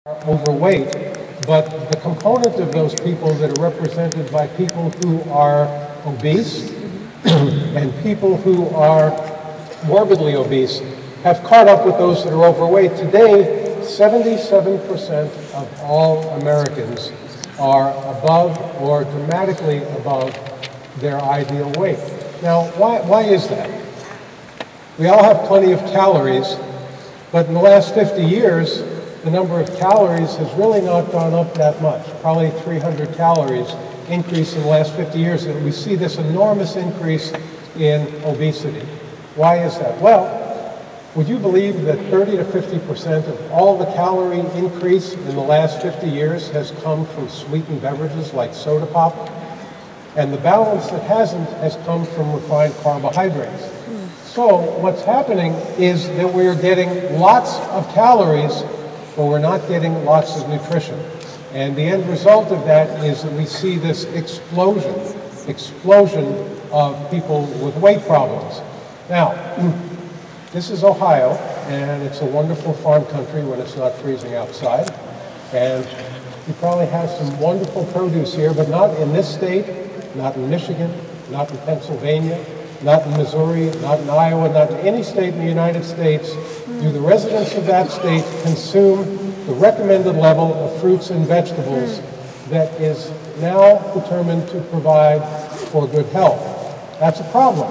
overweight, but the component of those people that are represented by people who are obese and people who are morbidly obese have caught up with those that are overweight. Today, 77% of all Americans are above or dramatically above their ideal weight. Now, why is that? We all have plenty of calories, but in the last 50 years, the number of calories has really not gone up that much, probably 300 calories increase in the last 50 years, and we see this enormous increase in obesity. Why is that? Well, would you believe that 30 to 50% of all the calorie increase in the last 50 years has come from sweetened beverages like soda pop? And the balance that hasn't has come from refined carbohydrates. So what's happening is that we're getting lots of calories, but we're not getting lots of nutrition. And the end result of that is that we see this explosion of people with weight problems. Now, this is Ohio, and it's a wonderful farm country when it's not freezing outside. And you probably have some wonderful produce here, but not in this state, not in Michigan, not in Pennsylvania, not in Missouri, not in Iowa, not in any state in the United States do the residents of that state consume the recommended level of fruits and vegetables that is now determined to provide for good health. That's a problem.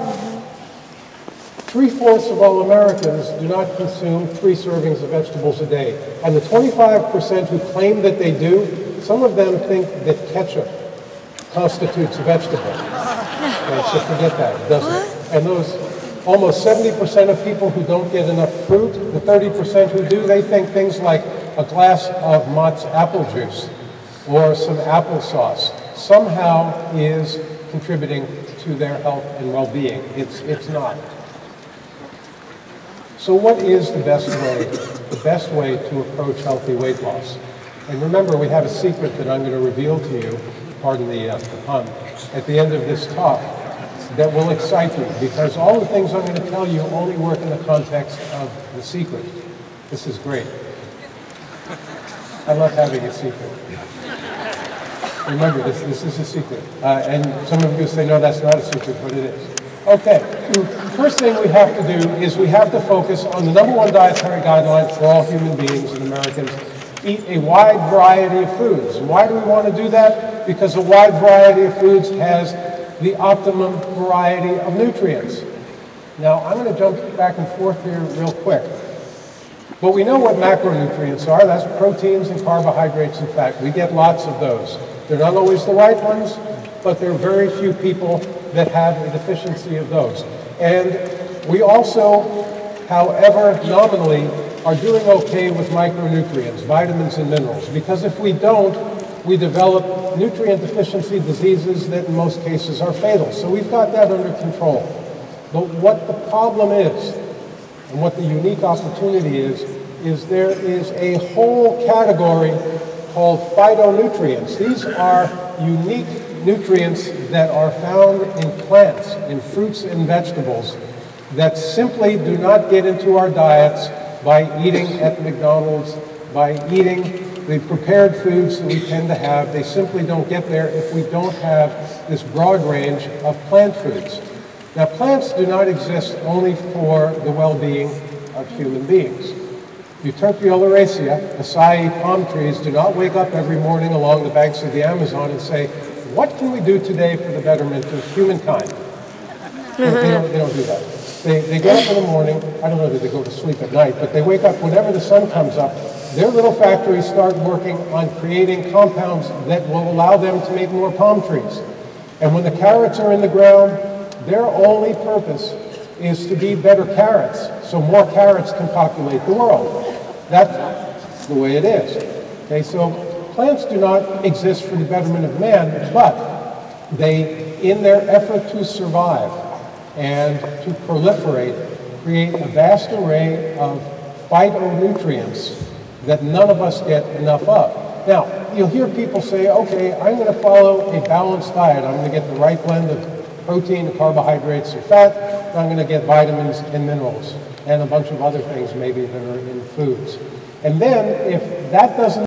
3/4 of all Americans do not consume 3 servings of vegetables a day. And the 25% who claim that they do, some of them think that ketchup constitutes a vegetable. Okay, so forget that, it doesn't. And those almost 70% of people who don't get enough fruit, the 30% who do, they think things like a glass of Mott's apple juice or some applesauce somehow is contributing to their health and well-being. It's not. So what is the best way to approach healthy weight loss? And remember, we have a secret that I'm going to reveal to you, pardon the pun, at the end of this talk that will excite you, because all the things I'm going to tell you only work in the context of the secret. This is great. I love having a secret. Remember, this is a secret. And some of you say, no, that's not a secret, but it is. Okay, first thing we have to do is we have to focus on the number one dietary guideline for all human beings and Americans: eat a wide variety of foods. And why do we want to do that? Because a wide variety of foods has the optimum variety of nutrients. Now, I'm going to jump back and forth here real quick. But we know what macronutrients are. That's proteins and carbohydrates and fat. We get lots of those. They're not always the right ones, but there are very few people that have a deficiency of those. And we also, however, nominally, are doing okay with micronutrients, vitamins and minerals, because if we don't, we develop nutrient deficiency diseases that in most cases are fatal. So we've got that under control. But what the problem is, and what the unique opportunity is there is a whole category called phytonutrients. These are unique nutrients that are found in plants, in fruits and vegetables, that simply do not get into our diets by eating at McDonald's, by eating the prepared foods that we tend to have. They simply don't get there if we don't have this broad range of plant foods. Now, plants do not exist only for the well-being of human beings. Euterpe oleracea, acai palm trees, do not wake up every morning along the banks of the Amazon and say, what can we do today for the betterment of humankind? They don't do that. They get up in the morning, I don't know that they go to sleep at night, but they wake up whenever the sun comes up. Their little factories start working on creating compounds that will allow them to make more palm trees. And when the carrots are in the ground, their only purpose is to be better carrots, so more carrots can populate the world. That's the way it is. Okay, so plants do not exist for the betterment of man, but they, in their effort to survive and to proliferate, create a vast array of phytonutrients that none of us get enough of. Now, you'll hear people say, okay, I'm going to follow a balanced diet. I'm going to get the right blend of protein, carbohydrates, and fat, and I'm going to get vitamins and minerals, and a bunch of other things maybe that are in foods. And then, if that doesn't